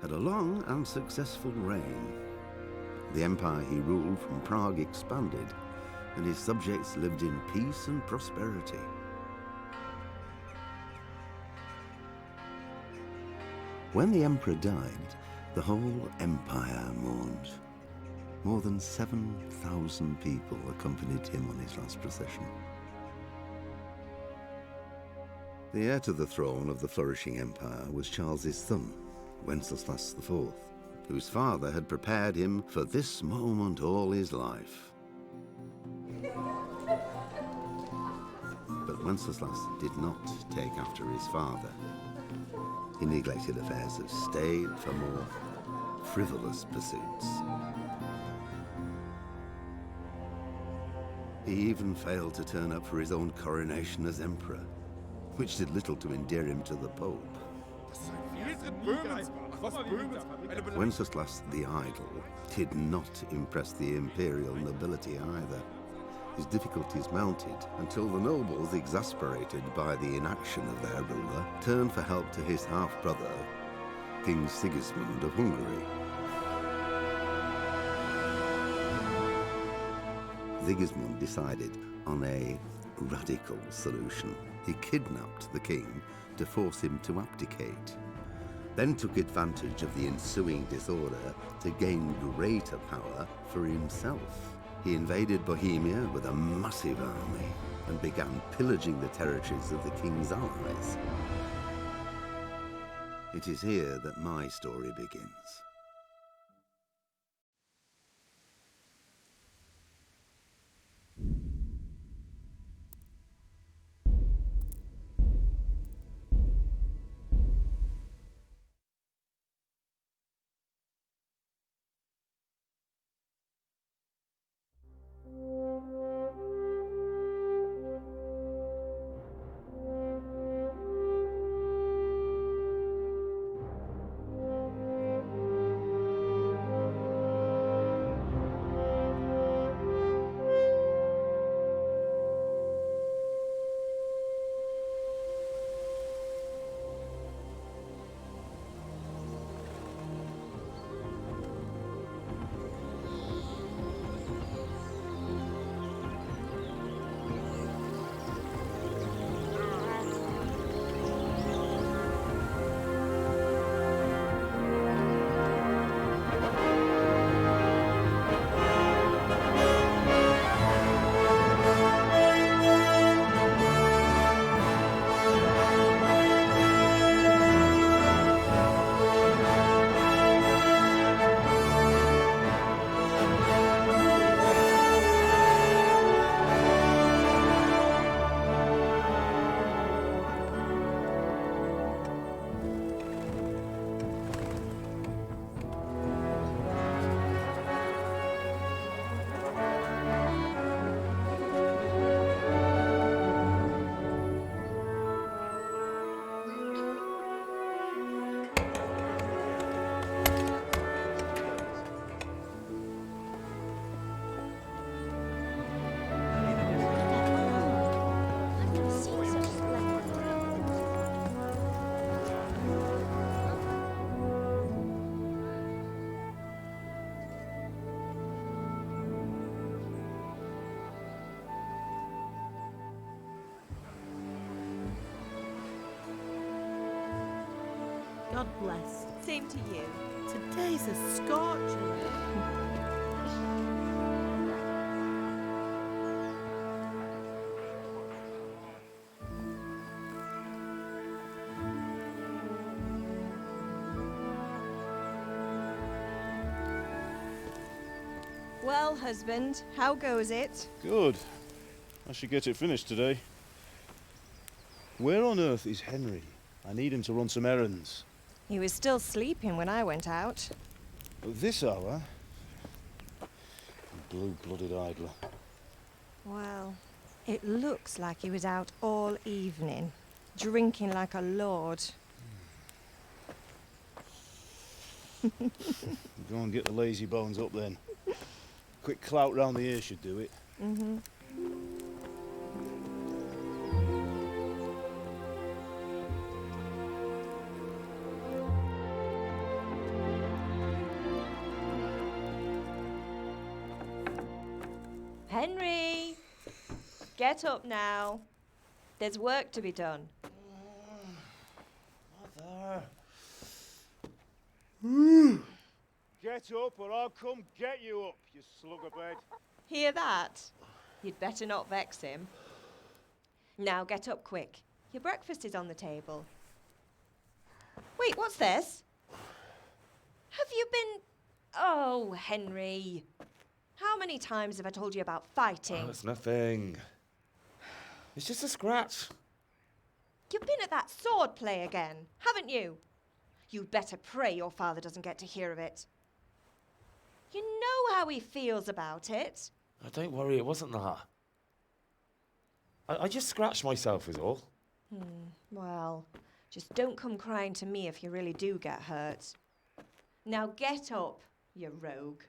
had a long and successful reign. The empire he ruled from Prague expanded, and his subjects lived in peace and prosperity. When the emperor died, the whole empire mourned. More than 7,000 people accompanied him on his last procession. The heir to the throne of the flourishing empire was Charles's son, Wenceslas IV, whose father had prepared him for this moment all his life. But Wenceslas did not take after his father. He neglected affairs of state for more frivolous pursuits. He even failed to turn up for his own coronation as emperor, which did little to endear him to the Pope. Wenceslas the Idle did not impress the imperial nobility either. His difficulties mounted until the nobles, exasperated by the inaction of their ruler, turned for help to his half-brother, King Sigismund of Hungary. Sigismund decided on a radical solution. He kidnapped the king to force him to abdicate, then took advantage of the ensuing disorder to gain greater power for himself. He invaded Bohemia with a massive army and began pillaging the territories of the king's allies. It is here that my story begins. God bless. Same to you. Today's a scorcher. Well, husband, how goes it? Good. I should get it finished today. Where on earth is Henry? I need him to run some errands. He was still sleeping when I went out. At this hour? Blue-blooded idler. Well, it looks like he was out all evening, drinking like a lord. Go and get the lazy bones up then. Quick clout round the ear should do it. Mm-hmm. Henry! Get up now. There's work to be done. Mother. Get up or I'll come get you up, you slugabed. Hear that? You'd better not vex him. Now get up quick. Your breakfast is on the table. Wait, what's this? Have you been... Oh, Henry. How many times have I told you about fighting? Oh, it's nothing. It's just a scratch. You've been at that sword play again, haven't you? You'd better pray your father doesn't get to hear of it. You know how he feels about it. Oh, don't worry, it wasn't that. I just scratched myself is all. Well, just don't come crying to me if you really do get hurt. Now get up, you rogue.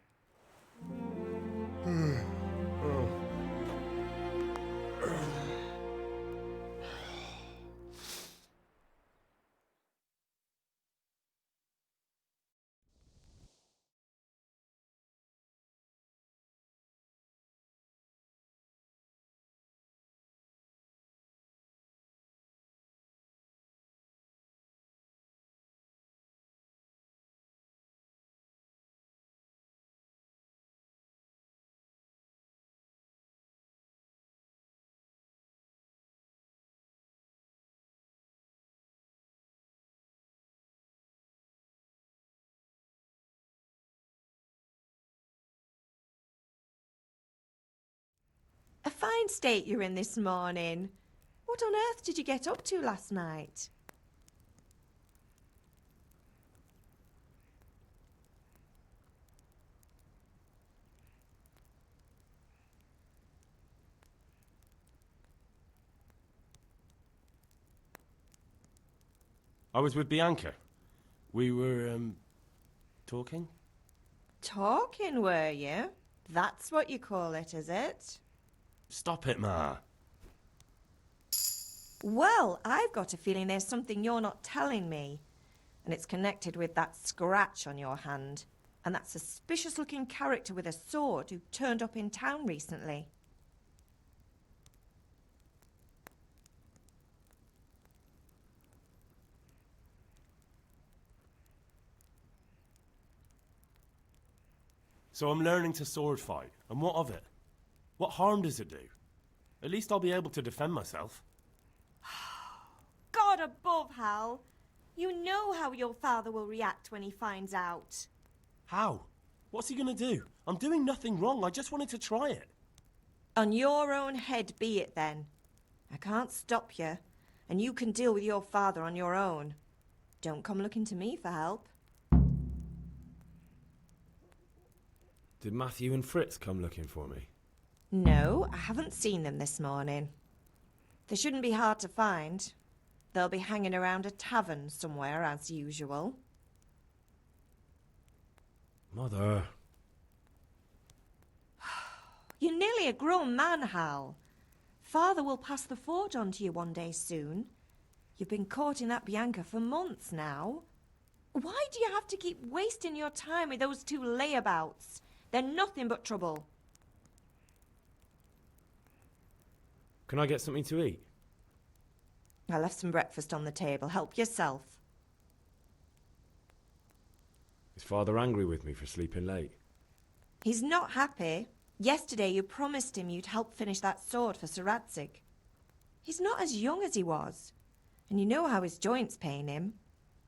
A fine state you're in this morning. What on earth did you get up to last night? I was with Bianca. We were, talking? Talking, were you? That's what you call it, is it? Stop it, Ma. Well, I've got a feeling there's something you're not telling me. And it's connected with that scratch on your hand. And that suspicious-looking character with a sword who turned up in town recently. So I'm learning to sword fight. And what of it? What harm does it do? At least I'll be able to defend myself. God above, Hal. You know how your father will react when he finds out. How? What's he gonna do? I'm doing nothing wrong. I just wanted to try it. On your own head be it then. I can't stop you, and you can deal with your father on your own. Don't come looking to me for help. Did Matthew and Fritz come looking for me? No, I haven't seen them this morning. They shouldn't be hard to find. They'll be hanging around a tavern somewhere as usual. Mother. You're nearly a grown man, Hal. Father will pass the forge on to you one day soon. You've been courting that Bianca for months now. Why do you have to keep wasting your time with those two layabouts? They're nothing but trouble. Can I get something to eat? I left some breakfast on the table. Help yourself. Is Father angry with me for sleeping late? He's not happy. Yesterday you promised him you'd help finish that sword for Sir Radzig. He's not as young as he was. And you know how his joints pain him.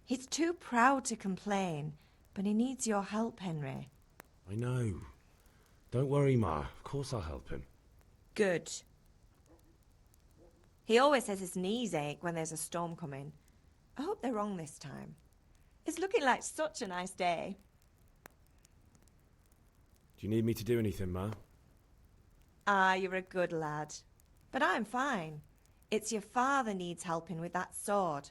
He's too proud to complain, but he needs your help, Henry. I know. Don't worry, Ma. Of course I'll help him. Good. He always says his knees ache when there's a storm coming. I hope they're wrong this time. It's looking like such a nice day. Do you need me to do anything, Ma? Ah, you're a good lad. But I'm fine. It's your father needs helping with that sword.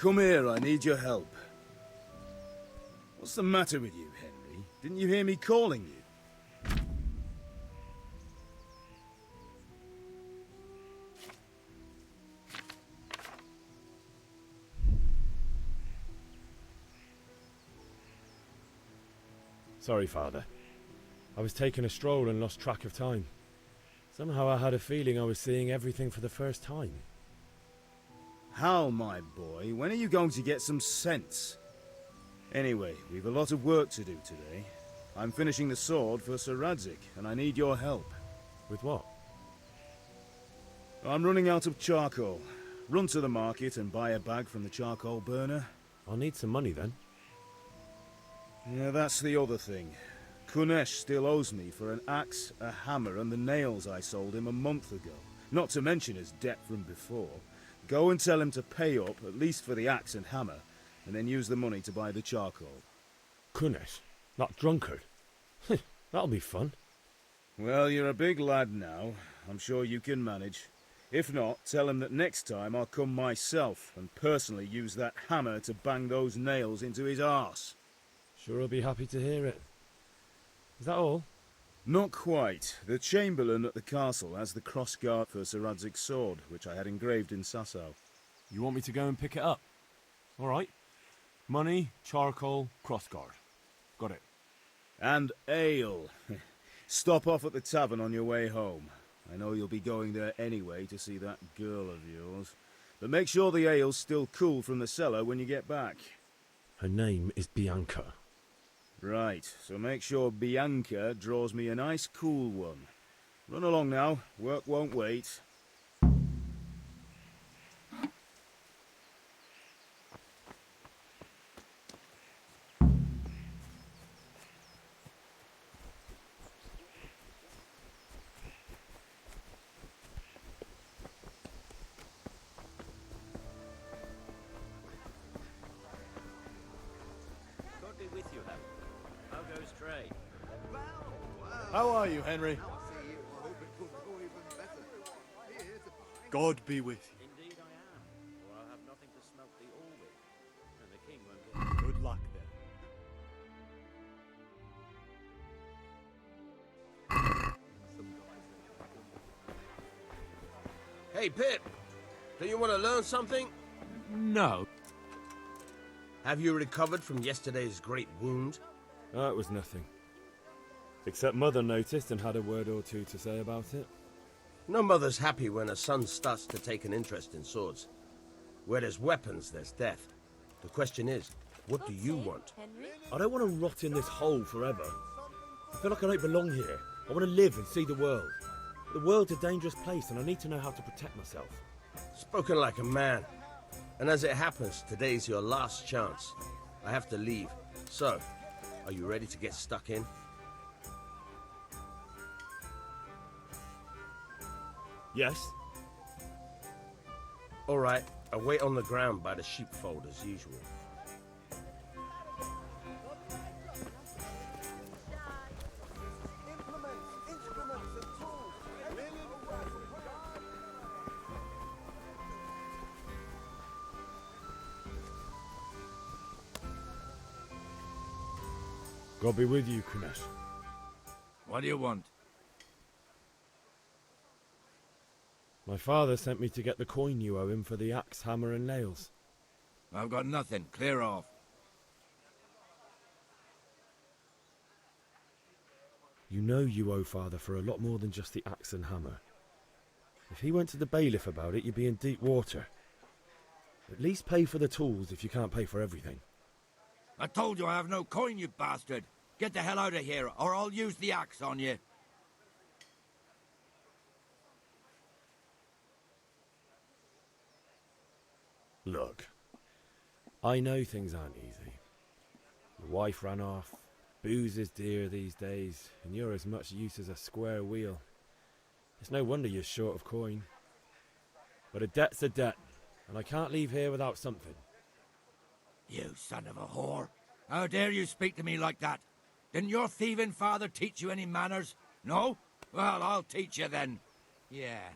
Come here, I need your help. What's the matter with you, Henry? Didn't you hear me calling you? Sorry, Father. I was taking a stroll and lost track of time. Somehow I had a feeling I was seeing everything for the first time. How, my boy? When are you going to get some sense? Anyway, we've a lot of work to do today. I'm finishing the sword for Sir Radzig, and I need your help. With what? I'm running out of charcoal. Run to the market and buy a bag from the charcoal burner. I'll need some money then. Yeah, that's the other thing. Kunesh still owes me for an axe, a hammer, and the nails I sold him a month ago. Not to mention his debt from before. Go and tell him to pay up, at least for the axe and hammer, and then use the money to buy the charcoal. Kunesh? That drunkard? That'll be fun. Well, you're a big lad now. I'm sure you can manage. If not, tell him that next time I'll come myself and personally use that hammer to bang those nails into his arse. Sure I'll be happy to hear it. Is that all? Not quite. The Chamberlain at the castle has the crossguard for Sir Radzig's sword, which I had engraved in Sasau. You want me to go and pick it up? All right. Money, charcoal, crossguard. Got it. And ale. Stop off at the tavern on your way home. I know you'll be going there anyway to see that girl of yours. But make sure the ale's still cool from the cellar when you get back. Her name is Bianca. Right, so make sure Bianca draws me a nice cool one. Run along now, work won't wait. How are you, Henry? God be with you. Indeed I am, or I'll have nothing to smelt thee all with, and the king won't get... Good luck then. Hey, Pip, do you want to learn something? No. Have you recovered from yesterday's great wound? That was nothing. Except Mother noticed and had a word or two to say about it. No mother's happy when a son starts to take an interest in swords. Where there's weapons, there's death. The question is, what do you want? Henry? I don't want to rot in this hole forever. I feel like I don't belong here. I want to live and see the world. The world's a dangerous place and I need to know how to protect myself. Spoken like a man. And as it happens, today's your last chance. I have to leave. So, are you ready to get stuck in? Yes? All right, I'll wait on the ground by the sheepfold as usual. God be with you, Kunesh. What do you want? My father sent me to get the coin you owe him for the axe, hammer and nails. I've got nothing. Clear off. You know you owe father for a lot more than just the axe and hammer. If he went to the bailiff about it, you'd be in deep water. At least pay for the tools if you can't pay for everything. I told you I have no coin, you bastard. Get the hell out of here, or I'll use the axe on you. Look, I know things aren't easy. Your wife ran off, booze is dear these days, and you're as much use as a square wheel. It's no wonder you're short of coin. But a debt's a debt, and I can't leave here without something. You son of a whore. How dare you speak to me like that? Didn't your thieving father teach you any manners? No? Well, I'll teach you then. Yeah.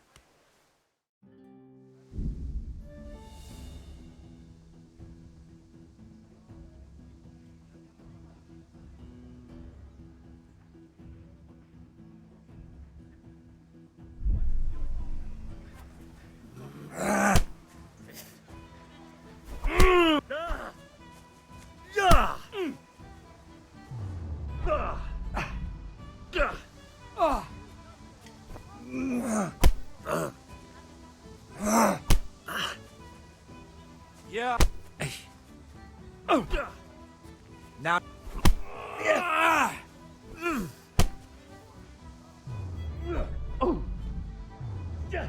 Yow.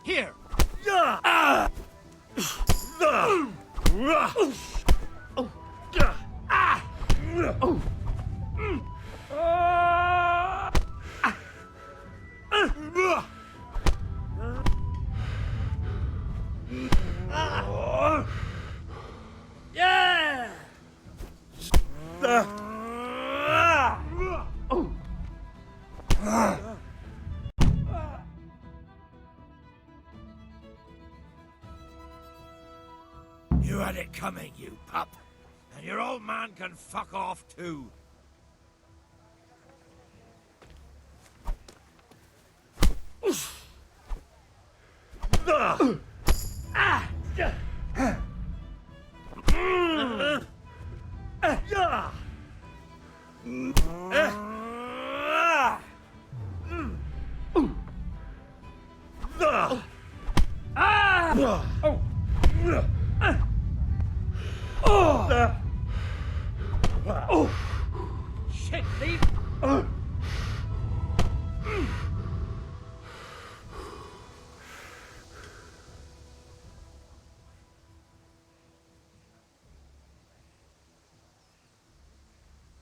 Here. You had it coming, you pup. And your old man can fuck off too. Shit, leave.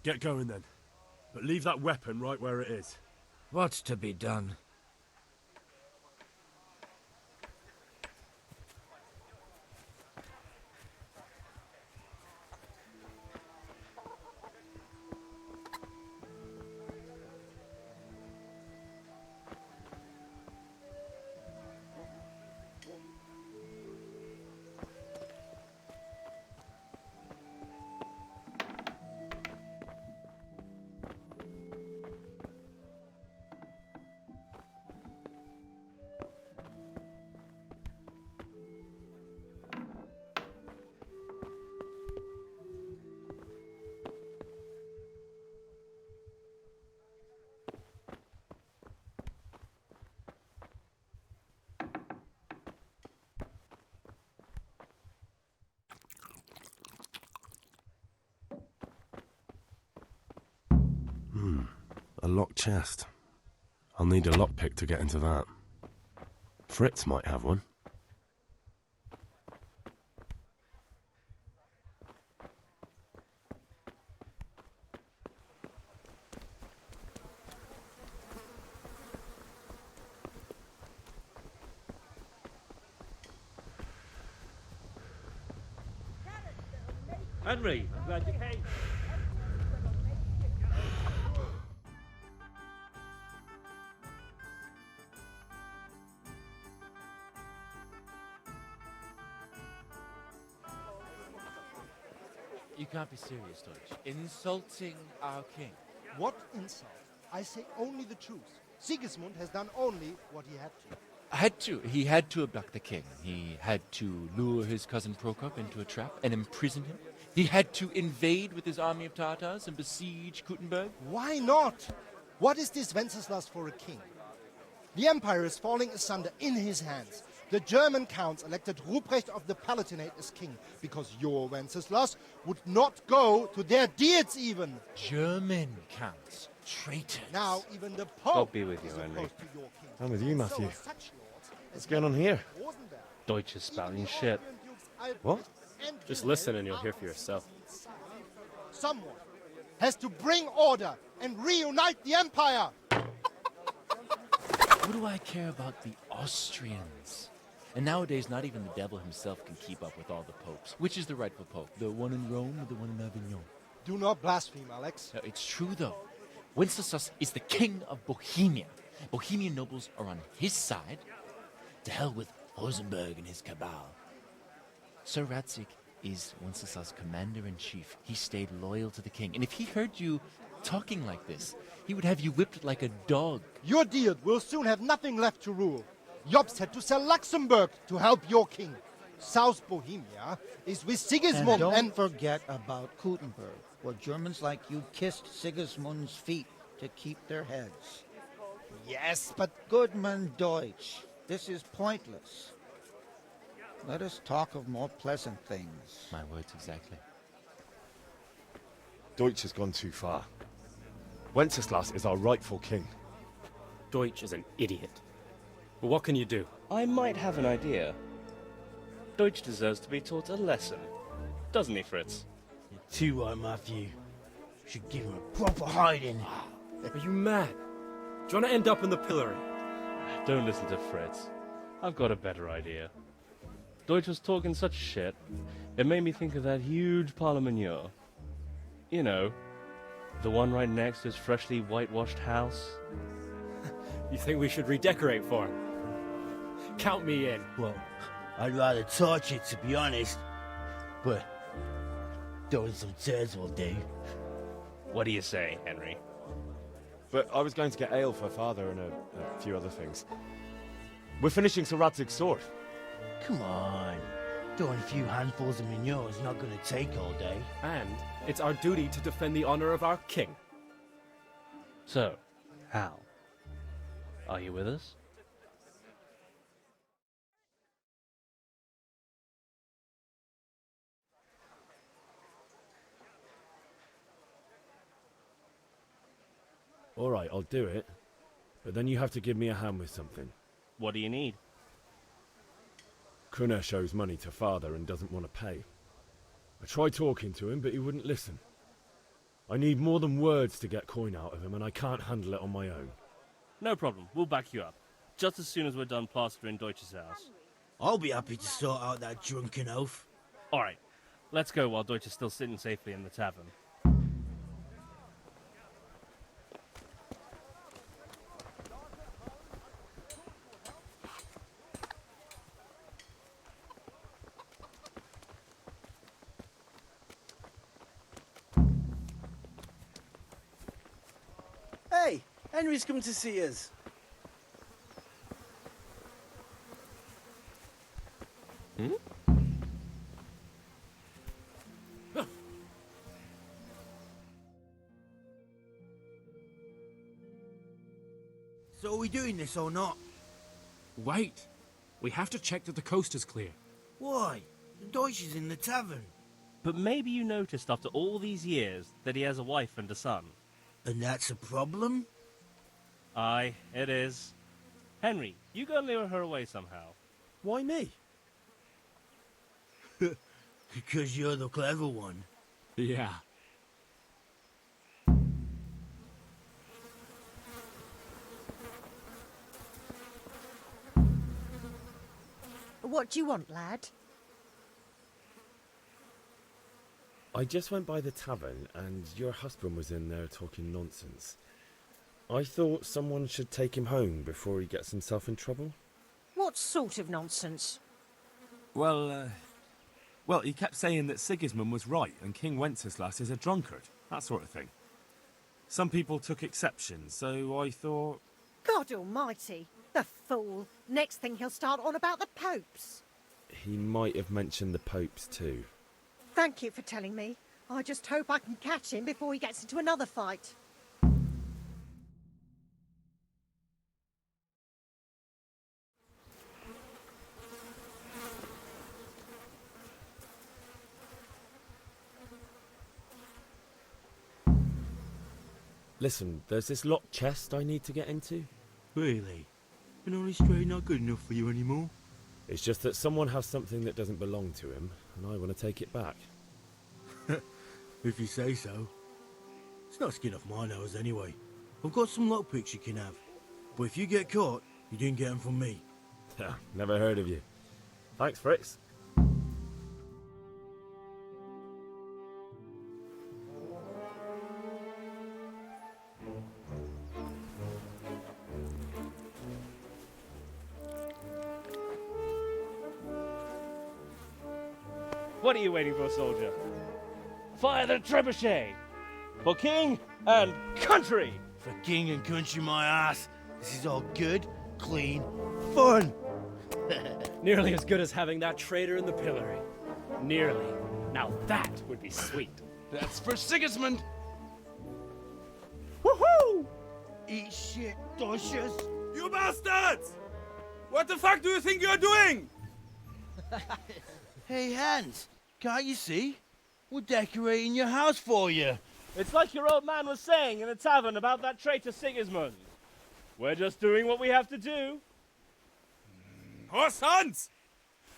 Get going then. But leave that weapon right where it is. What's to be done? A locked chest. I'll need a lockpick to get into that. Fritz might have one. Henry, I'm glad you came. You can't be serious, Deutsch. Insulting our king. What insult? I say only the truth. Sigismund has done only what he had to. He had to abduct the king. He had to lure his cousin Prokop into a trap and imprison him. He had to invade with his army of Tatars and besiege Kuttenberg. Why not? What is this Wenceslas for a king? The empire is falling asunder in his hands. The German counts elected Ruprecht of the Palatinate as king because your Wenceslas would not go to their deeds even. German counts. Traitors. Now even the Pope God be with you, is Henry. opposed to your king. I'm with you, Matthew. So such lords as What's going on here? Rosenberg, Deutsch is spouting even shit. Austrian dukes Albrecht What? and Just Wilhelm listen and you'll are hear for yourself. Someone has to bring order and reunite the empire. What do I care about the Austrians? And nowadays, not even the devil himself can keep up with all the popes. Which is the rightful pope? The one in Rome or the one in Avignon? Do not blaspheme, Alex. No, it's true, though. Wenceslas is the king of Bohemia. Bohemian nobles are on his side. To hell with Rosenberg and his cabal. Sir Ratzik is Wenceslas' commander-in-chief. He stayed loyal to the king. And if he heard you talking like this, he would have you whipped like a dog. Your dear will soon have nothing left to rule. Jobst had to sell Luxembourg to help your king. South Bohemia is with Sigismund and don't forget about Gutenberg, where Germans like you kissed Sigismund's feet to keep their heads. Yes, but... Goodman Deutsch, this is pointless. Let us talk of more pleasant things. My words exactly. Deutsch has gone too far. Wenceslas is our rightful king. Deutsch is an idiot. But what can you do? I might have an idea. Deutsch deserves to be taught a lesson. Doesn't he, Fritz? You're too right, Matthew. Should give him a proper hiding. Are you mad? Do you want to end up in the pillory? Don't listen to Fritz. I've got a better idea. Deutsch was talking such shit, it made me think of that huge parliament. You know, the one right next to his freshly whitewashed house. You think we should redecorate for him? Count me in. Well, I'd rather torch it, to be honest. But throwing some tears will do. What do you say, Henry? But I was going to get ale for father and a few other things. We're finishing Sir Radzig's sword. Come on. Throwing a few handfuls of manure is not going to take all day. And it's our duty to defend the honor of our king. So, Hal, are you with us? All right, I'll do it. But then you have to give me a hand with something. What do you need? Kunesh owes money to father and doesn't want to pay. I tried talking to him, but he wouldn't listen. I need more than words to get coin out of him, and I can't handle it on my own. No problem, we'll back you up. Just as soon as we're done plastering Deutsch's house. I'll be happy to sort out that drunken oaf. Alright, let's go while Deutsch is still sitting safely in the tavern. Hey, Henry's come to see us. Hmm? So are we doing this or not? Wait. We have to check that the coast is clear. Why? The Deutsch is in the tavern. But maybe you noticed after all these years that he has a wife and a son. And that's a problem? Aye, it is. Henry, you go and lure her away somehow. Why me? Because you're the clever one. Yeah. What do you want, lad? I just went by the tavern and your husband was in there talking nonsense. I thought someone should take him home before he gets himself in trouble. What sort of nonsense? Well, he kept saying that Sigismund was right and King Wenceslas is a drunkard, that sort of thing. Some people took exception, so I thought... God almighty, the fool. Next thing he'll start on about the popes. He might have mentioned the popes too. Thank you for telling me. I just hope I can catch him before he gets into another fight. Listen, there's this locked chest I need to get into. Really? An honest trade not good enough for you anymore? It's just that someone has something that doesn't belong to him, and I want to take it back. If you say so. It's not skin off my nose anyway. I've got some lockpicks you can have. But if you get caught, you didn't get them from me. Never heard of you. Thanks, Fritz. What are you waiting for, soldier? Fire the trebuchet! For king and country! For king and country, my ass. This is all good, clean, fun. Nearly as good as having that traitor in the pillory. Nearly. Now that would be sweet. That's for Sigismund. Woohoo! Eat shit, Doshes. You bastards! What the fuck do you think you're doing? Hey, Hans, can't you see? We're decorating your house for you. It's like your old man was saying in the tavern about that traitor Sigismund. We're just doing what we have to do. Oh, sons!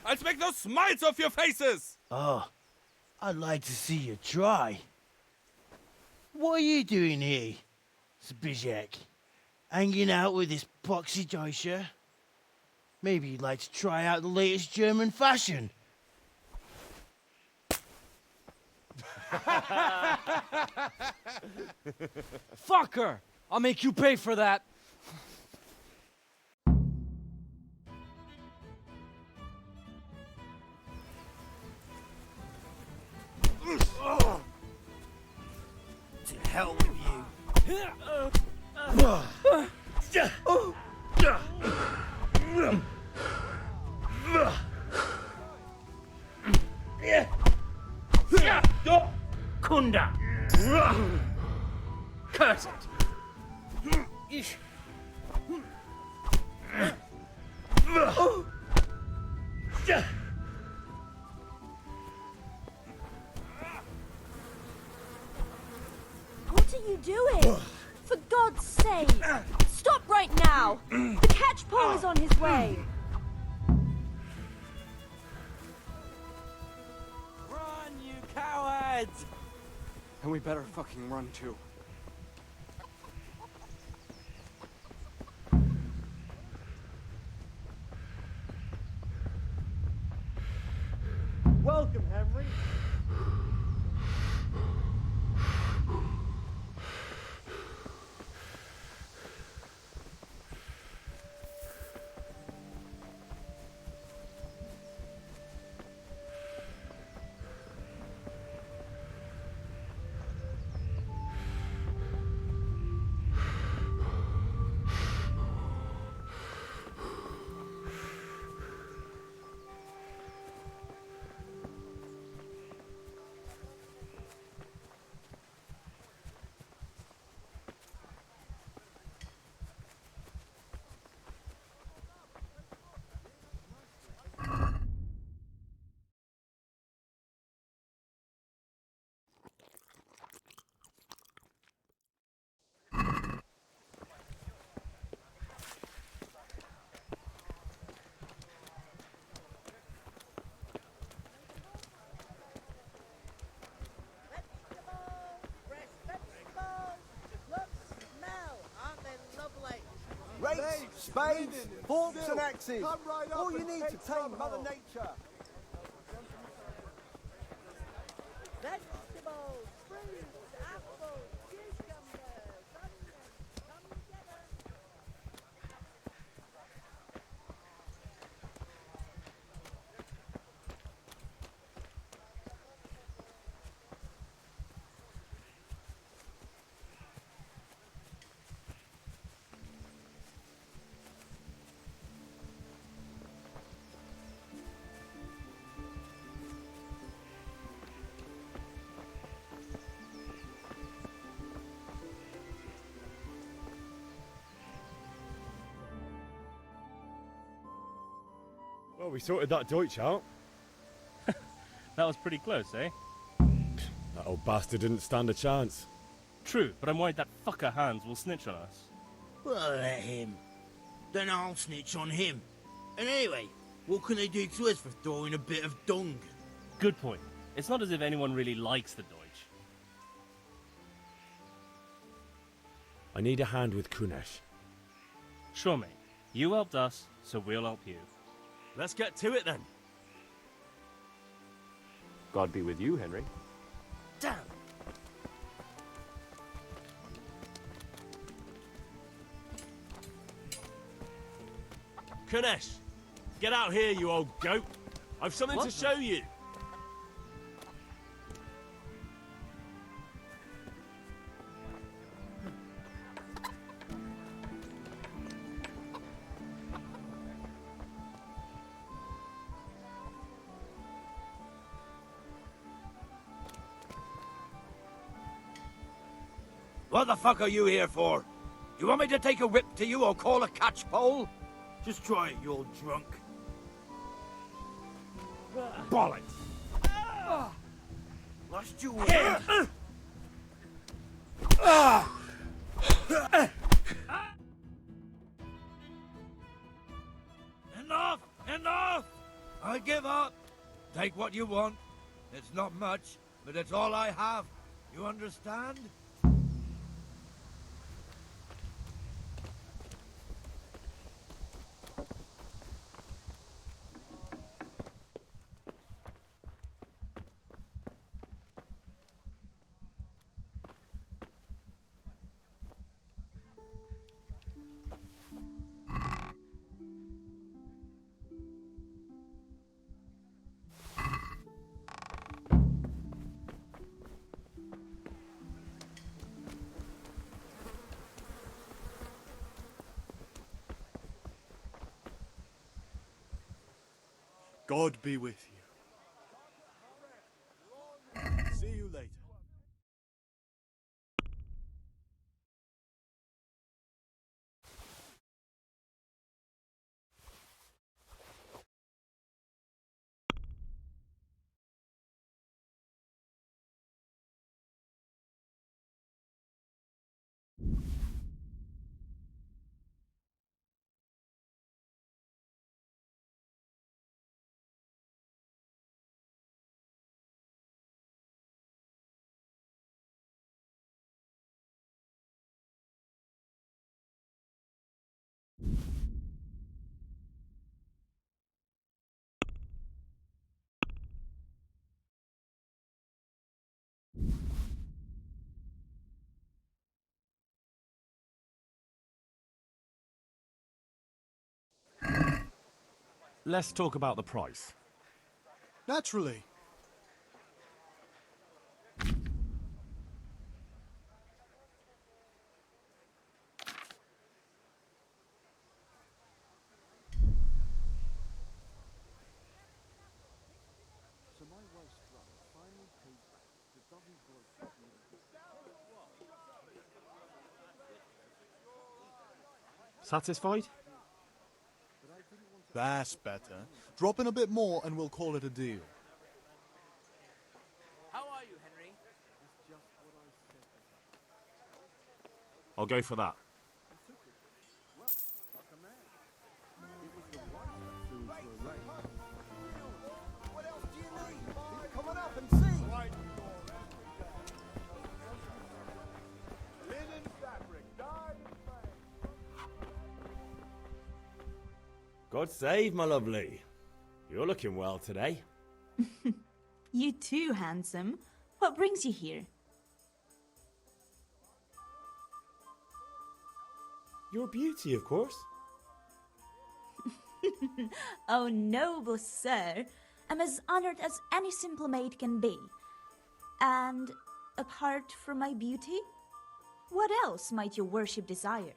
I'll make those smiles off your faces! Oh, I'd like to see you try. What are you doing here, Zbigniew? Hanging out with this poxy Deutscher? Maybe you'd like to try out the latest German fashion. Fucker! I'll make you pay for that. To hell with you. Kunda! Curse it! What are you doing? For God's sake! Stop right now! The catchpole is on his way! Run, you cowards! And we better fucking run too. Welcome, Henry. Rakes, spades, forks and axes. All you need to tame Mother Nature. Vegetables, fruits, apples, cucumbers, onions, come together. Well, we sorted that Deutsch out. That was pretty close, eh? That old bastard didn't stand a chance. True, but I'm worried that fucker Hans will snitch on us. Well, let him. Then I'll snitch on him. And anyway, what can they do to us for throwing a bit of dung? Good point. It's not as if anyone really likes the Deutsch. I need a hand with Kunesh. Sure, mate. You helped us, so we'll help you. Let's get to it then. God be with you, Henry. Damn! Kunesh, get out here, you old goat. I've something to show you. What the fuck are you here for? You want me to take a whip to you or call a catchpole? Just try it, you old drunk. Bollocks! Lost your way. Enough! Enough! I give up. Take what you want. It's not much, but it's all I have. You understand? God be with you. See you later. Let's talk about the price. Naturally. Satisfied? That's better. Drop in a bit more and we'll call it a deal. How are you, Henry? I'll go for that. What else do you need? Come on up and see. Linen fabric, dyed in flame. God save, my lovely. You're looking well today. You too, handsome. What brings you here? Your beauty, of course. Oh, noble sir. I'm as honored as any simple maid can be. And apart from my beauty, what else might your worship desire?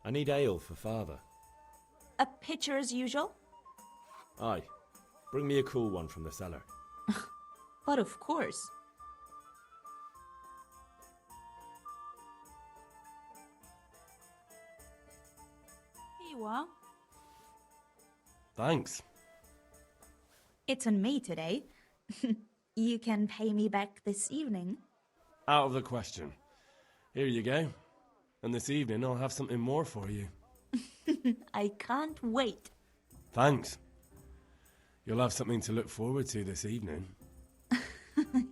I need ale for father. A pitcher as usual? Aye. Bring me a cool one from the cellar. But of course. Here you are. Thanks. It's on me today. You can pay me back this evening. Out of the question. Here you go. And this evening I'll have something more for you. I can't wait. Thanks. You'll have something to look forward to this evening.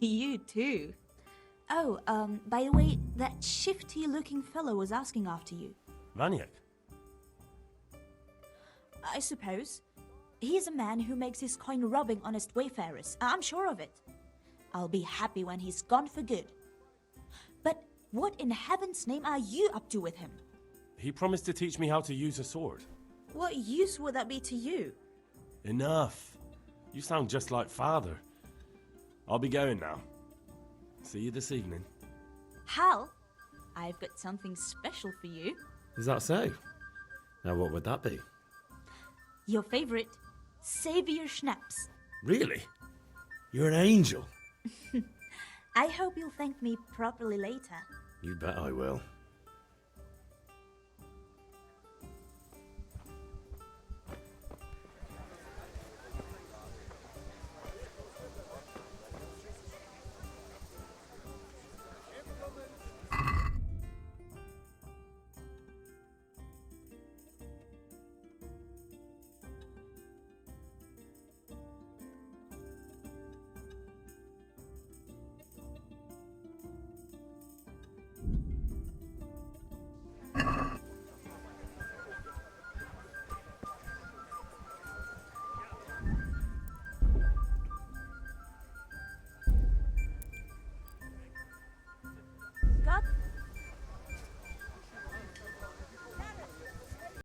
You too. Oh, by the way, that shifty-looking fellow was asking after you. Vaniak? I suppose. He's a man who makes his coin robbing honest wayfarers. I'm sure of it. I'll be happy when he's gone for good. But what in heaven's name are you up to with him? He promised to teach me how to use a sword. What use would that be to you? Enough. You sound just like father. I'll be going now. See you this evening. Hal, I've got something special for you. Is that so? Now what would that be? Your favorite Savior Schnapps. Really? You're an angel. I hope you'll thank me properly later. You bet I will.